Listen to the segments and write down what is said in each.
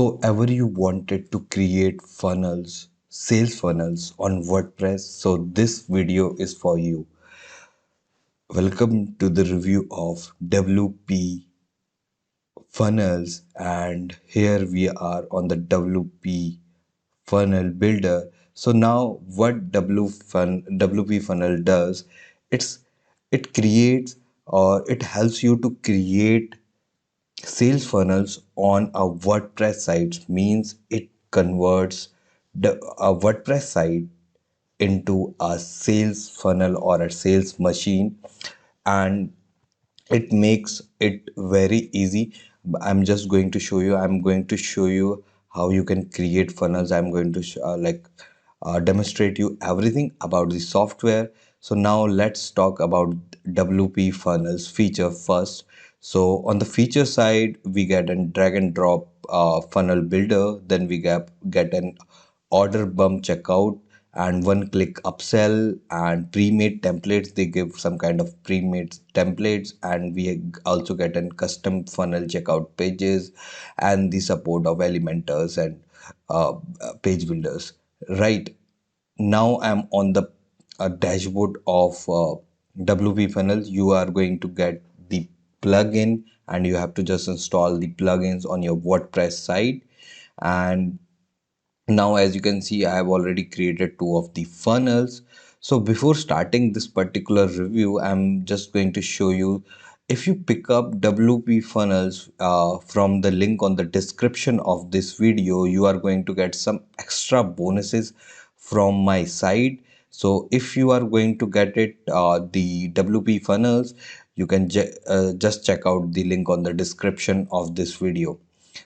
So ever you wanted to create funnels, sales funnels on WordPress, so this video is for you. Welcome to the review of WP funnels, and here we are on the WP funnel builder. So now what WP funnel does, it's it creates or it helps you to create sales funnels on a WordPress site. Means it converts a WordPress site into a sales funnel or a sales machine, and it makes it very easy. I'm going to show you how you can create funnels. I'm going to demonstrate you everything about the software. So now let's talk about WP funnels feature first. So on the feature side, we get a drag and drop funnel builder. Then we get an order bump checkout and one click upsell and pre-made templates. They give some kind of pre-made templates, and we also get an custom funnel checkout pages and the support of elementors and page builders. Right now I'm on the dashboard of WP funnels. You are going to get the plugin, and you have to just install the plugins on your WordPress site. And now, as you can see, I have already created two of the funnels. So before starting this particular review, I'm just going to show you, if you pick up WP funnels from the link on the description of this video, you are going to get some extra bonuses from my side. So if you are going to get it, the WP funnels, you can just check out the link on the description of this video.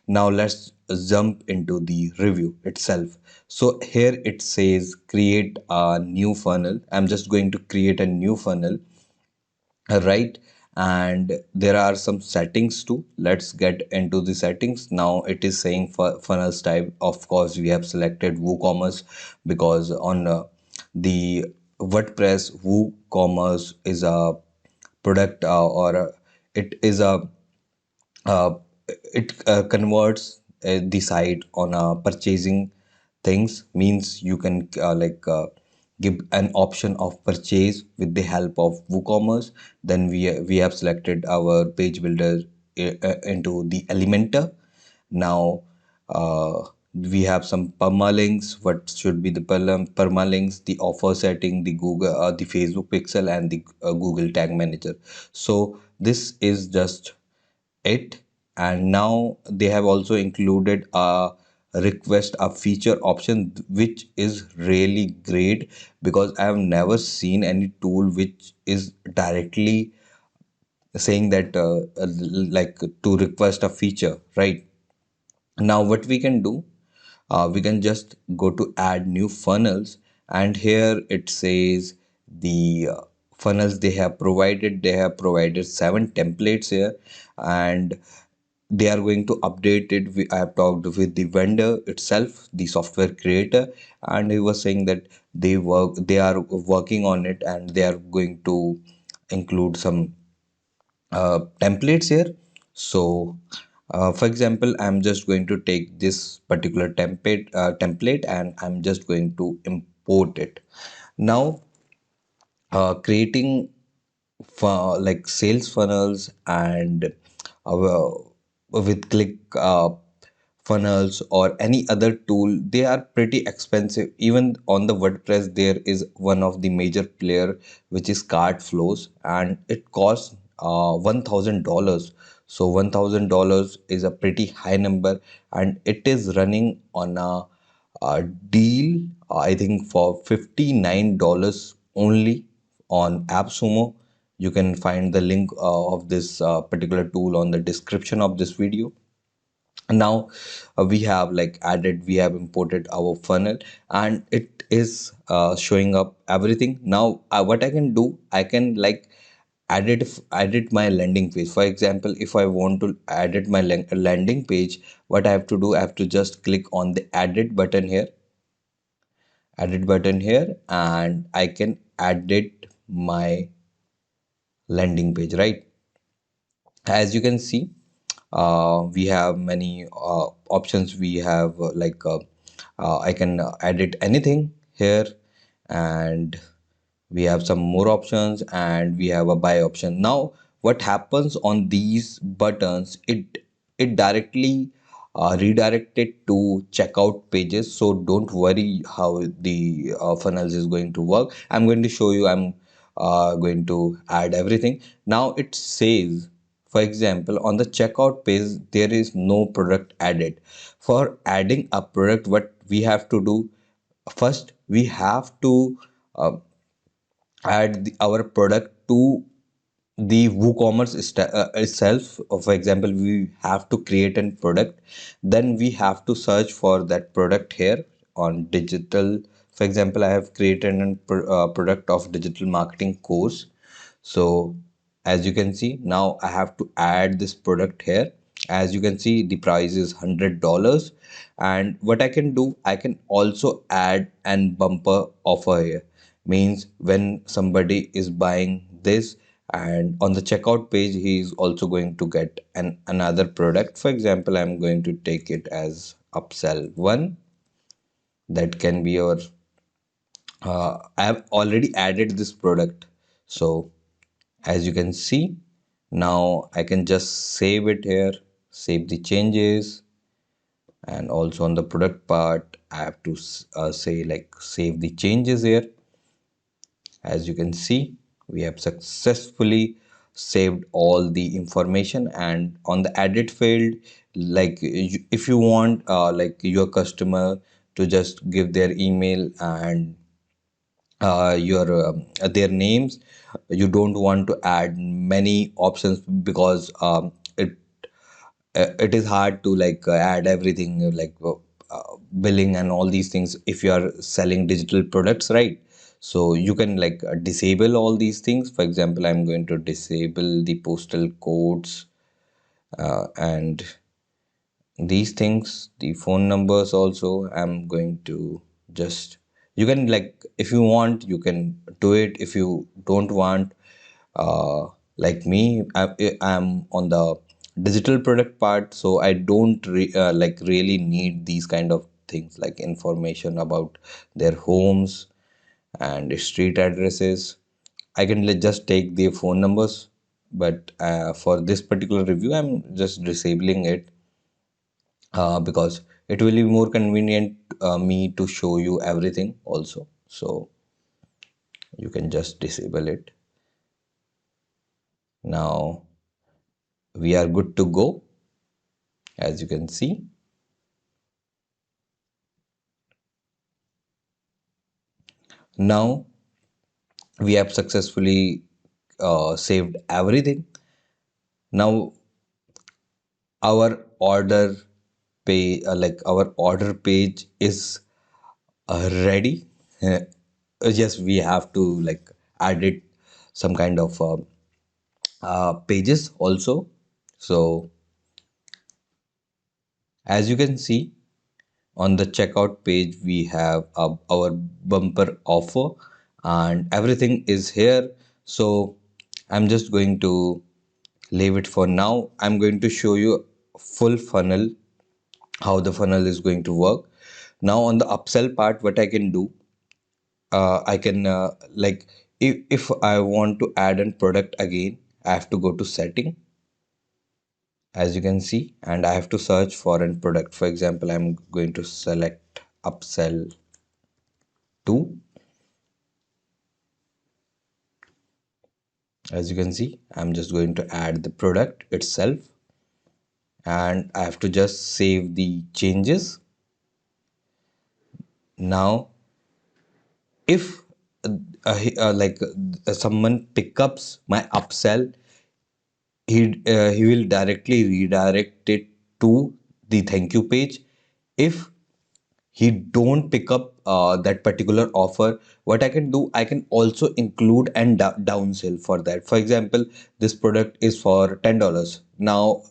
Now let's jump into the review itself. So here it says create a new funnel. I'm just going to create a new funnel, right? And there are some settings too. Let's get into the settings. Now it is saying for funnels type, of course we have selected WooCommerce, because on the WordPress, WooCommerce is a product, it is a uh, it converts the site on purchasing things. Means you can give an option of purchase with the help of WooCommerce. Then we have selected our page builder into the Elementor. Now we have some permalinks. What should be the permalinks? The offer setting, the Google, the Facebook pixel, and the Google tag manager. So this is just it. And now they have also included a request a feature option, which is really great, because I have never seen any tool which is directly saying that like to request a feature. Right now what we can do, we can just go to add new funnels, and here it says the funnels they have provided 7 templates here, and they are going to update it. I have talked with the vendor itself, the software creator, and he was saying that they are working on it, and they are going to include some templates here. So for example, I'm just going to take this particular template, and I'm just going to import it. Now creating like sales funnels and uh, with click funnels or any other tool, they are pretty expensive. Even on the WordPress there is one of the major player, which is cart flows, and it costs $1,000. So $1,000 is a pretty high number, and it is running on a deal, I think for $59 only on AppSumo. You can find the link of this particular tool on the description of this video. Now we have imported our funnel, and it is showing up everything. Now what I can do, I can like edit my landing page. For example, if I want to edit my landing page, what I have to do, I have to just click on the edit button here, and I can edit my landing page. Right, as you can see, We have many options. We have I can edit anything here, and we have some more options, and we have a buy option. Now what happens on these buttons, it directly redirected to checkout pages. So don't worry how the funnels is going to work. I'm going to show you. I'm going to add everything. Now it says, for example, on the checkout page there is no product added. For adding a product, what we have to do, first we have to uh, add our product to the WooCommerce itself. For example, we have to create a product, then we have to search for that product here on digital. For example, I have created a product of digital marketing course. So as you can see, now I have to add this product here. As you can see, the price is $100. And what I can do, I can also add an bumper offer here. Means when somebody is buying this, and on the checkout page he is also going to get another product. For example, I'm going to take it as upsell one. That can be your I have already added this product. So as you can see, now I can just save it here, save the changes. And also on the product part, I have to say like save the changes here. As you can see, we have successfully saved all the information. And on the edit field, like if you want like your customer to just give their email and your their names, you don't want to add many options, because it is hard to like add everything billing and all these things if you are selling digital products, right? So you can like disable all these things. For example, I'm going to disable the postal codes and these things, the phone numbers also. I'm going to just, you can like, if you want you can do it. If you don't want, uh, like me, I'm on the digital product part, so I don't like really need these kind of things like information about their homes and street addresses. I can just take their phone numbers, but for this particular review I'm just disabling it because it will be more convenient me to show you everything also. So you can just disable it. Now we are good to go. As you can see, now we have successfully saved everything. Now our order pay like our order page is ready. Yes, we have to like add it some kind of pages also. So as you can see, on the checkout page we have our bumper offer and everything is here. So I'm just going to leave it for now. I'm going to show you full funnel, how the funnel is going to work. Now on the upsell part, what I can do, I can like if I want to add a product again, I have to go to setting, as you can see, and I have to search for a product. For example, I'm going to select upsell 2. As you can see, I'm just going to add the product itself, and I have to just save the changes. Now if someone pickups my upsell, he will directly redirect it to the thank you page. If he don't pick up that particular offer, what I can do, I can also include and downsell for that. For example, this product is for $10. Now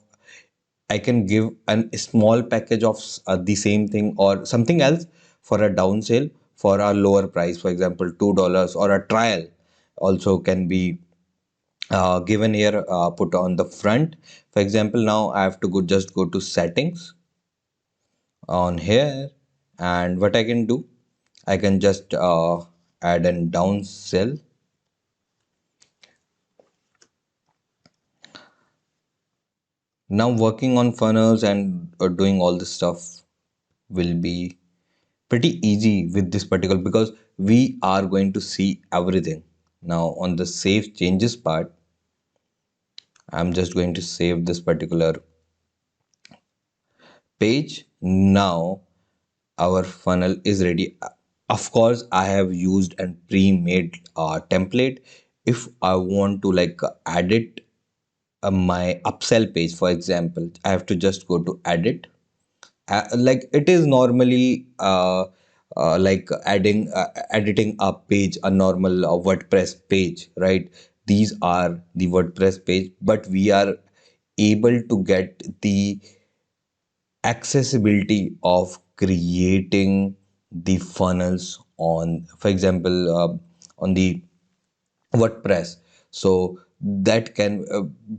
I can give a small package of the same thing or something else for a downsell for a lower price. For example, $2, or a trial also can be given here, put on the front. For example, now I have to just go to settings on here, and what I can do, I can just add a down cell. Now working on funnels and doing all this stuff will be pretty easy with this particular, because we are going to see everything. Now on the save changes part, I'm just going to save this particular page. Now our funnel is ready. Of course, I have used a pre-made template. If I want to like add it my upsell page, for example, I have to just go to edit. Like it is normally like editing a page, a normal WordPress page, right? These are the WordPress page, but we are able to get the accessibility of creating the funnels on, for example, on the WordPress. So that can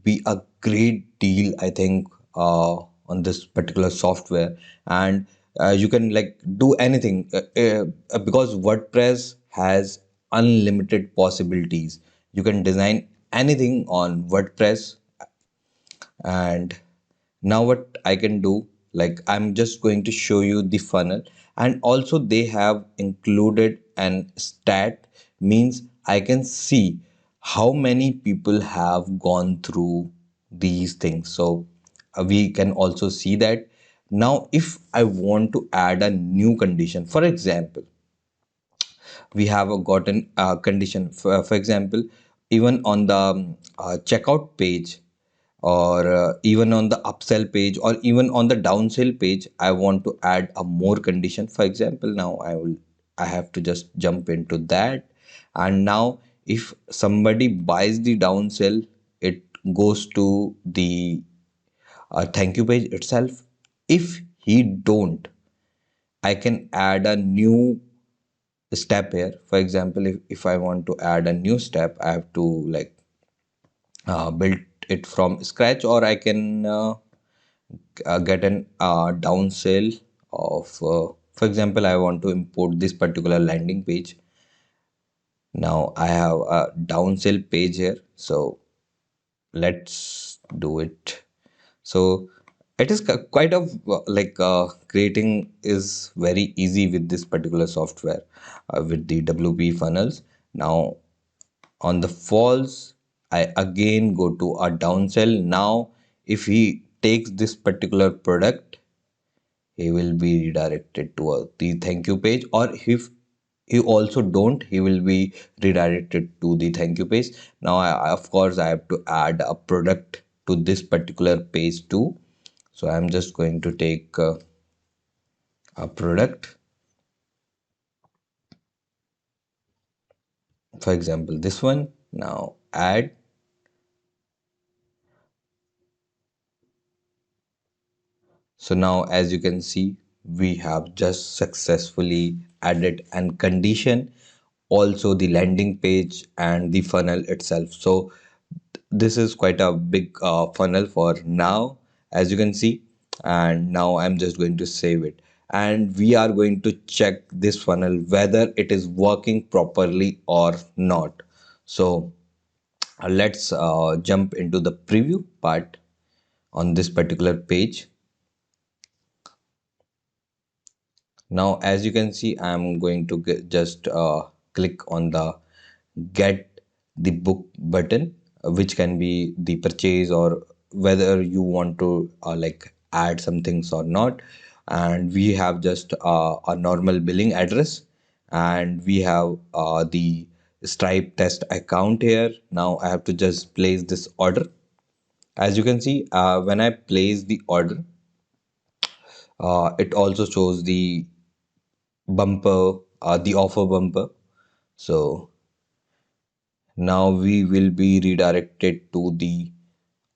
be a great deal, I think, on this particular software. And you can like do anything because WordPress has unlimited possibilities. You can design anything on WordPress. And now what I can do, like I'm just going to show you the funnel, and also they have included an stat, means I can see how many people have gone through these things. So we can also see that. Now if I want to add a new condition, for example, we have gotten a condition, for example, even on the checkout page, or even on the upsell page, or even on the downsell page, I want to add a more condition. For example, now I have to just jump into that. And now if somebody buys the downsell, it goes to the thank you page itself. If he don't, I can add a new step here. For example, if I want to add a new step, I have to like build it from scratch, or I can get an downsell of for example, I want to import this particular landing page. Now I have a downsell page here, so let's do it. So it is quite of like creating is very easy with this particular software, with the WP funnels. Now on the false, I again go to a downsell. Now if he takes this particular product, he will be redirected to the thank you page, or if he also don't, he will be redirected to the thank you page. Now of course I have to add a product to this particular page too. So I'm just going to take a product, for example this one. Now add. So now as you can see, we have just successfully added and condition, also the landing page and the funnel itself. So this is quite a big funnel for now, as you can see. And now I'm just going to save it, and we are going to check this funnel whether it is working properly or not. So let's jump into the preview part on this particular page. Now as you can see, I'm going to just click on the get the book button, which can be the purchase, or whether you want to like add some things or not. And we have just a normal billing address, and we have the Stripe test account here. Now I have to just place this order. As you can see, when I place the order, it also shows the bumper, the offer bumper. So now we will be redirected to the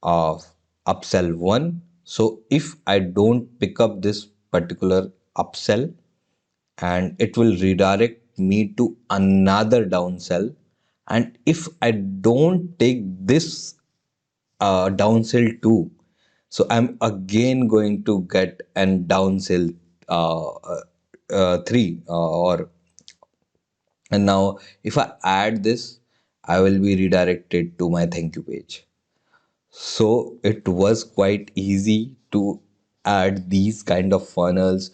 uh, upsell one. So if I don't pick up this particular upsell, and it will redirect me to another downsell, And if I don't take this downsell 2, so I'm again going to get an downsell 3, or and now if I add this, I will be redirected to my thank you page. So it was quite easy to add these kind of funnels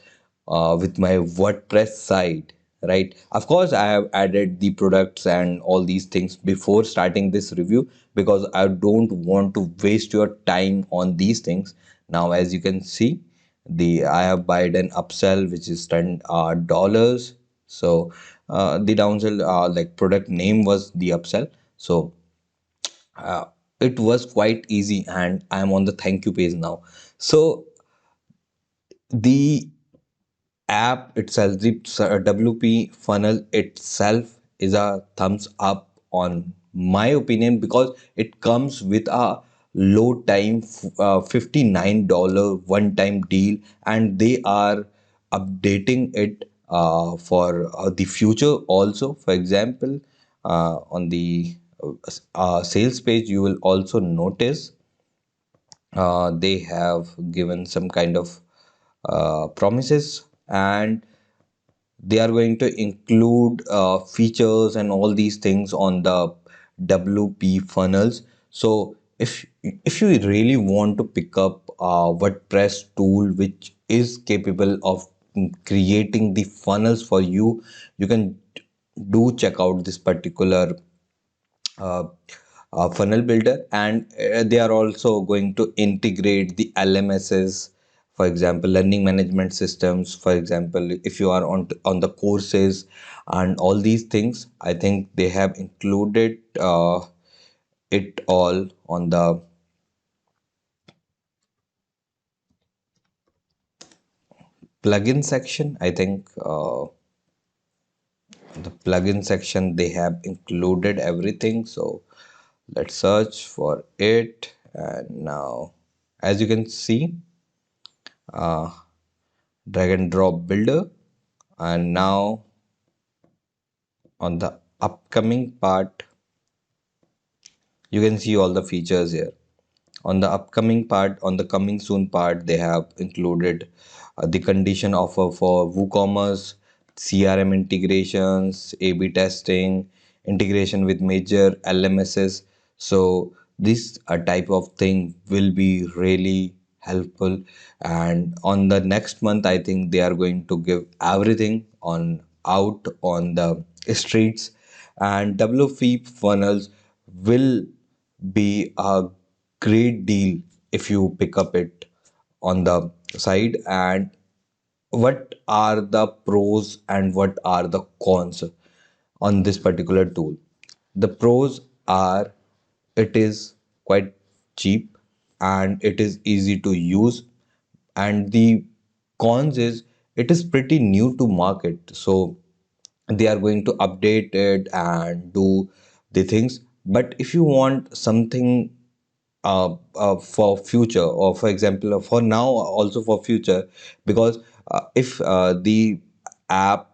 with my WordPress site, right? Of course, I have added the products and all these things before starting this review because I don't want to waste your time on these things. Now, as you can see, the I have bought an upsell which is $10. So the downsell like product name was the upsell. So uh, it was quite easy, and I'm on the thank you page now. So the app itself, the WP funnel itself, is a thumbs up on my opinion because it comes with a low time $59 one time deal, and they are updating it for the future also. For example, on the sales page, you will also notice they have given some kind of promises, and they are going to include features and all these things on the WP funnels. So if you really want to pick up a WordPress tool which is capable of creating the funnels for you, you can do check out this particular uh, funnel builder. And they are also going to integrate the LMSs, for example learning management systems. For example, if you are on the courses and all these things, I think they have included it all on the plugin section. I think the plugin section they have included everything. So let's search for it, and now as you can see, drag and drop builder. And now on the upcoming part, you can see all the features here. On the upcoming part, on the coming soon part, they have included the condition offer for WooCommerce, CRM integrations, A/B testing, integration with major LMSs. So this type of thing will be really helpful. And on the next month, I think they are going to give everything on out on the streets, and WP funnels will be a great deal if you pick up it on the side. And what are the pros and what are the cons on this particular tool? The pros are it is quite cheap and it is easy to use, and the cons is it is pretty new to market. So they are going to update it and do the things. But if you want something for future, or for example for now also for future, because if the app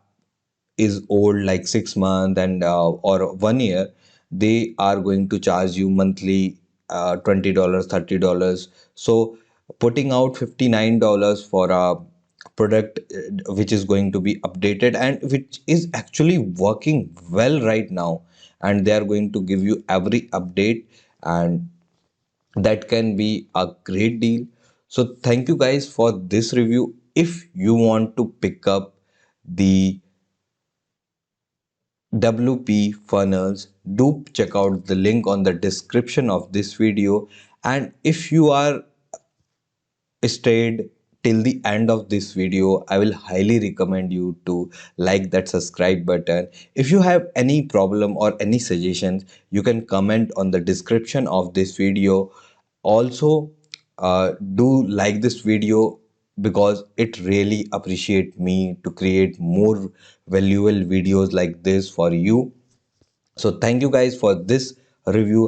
is old like 6 months and or 1 year, they are going to charge you monthly $20, $30. So putting out $59 for a product which is going to be updated and which is actually working well right now, and they are going to give you every update, and that can be a great deal. So thank you guys for this review. If you want to pick up the WP funnels, do check out the link on the description of this video. And if you are stayed till the end of this video, I will highly recommend you to like that subscribe button. If you have any problem or any suggestions, you can comment on the description of this video. Also, do like this video because it really appreciate me to create more valuable videos like this for you. So thank you guys for this review.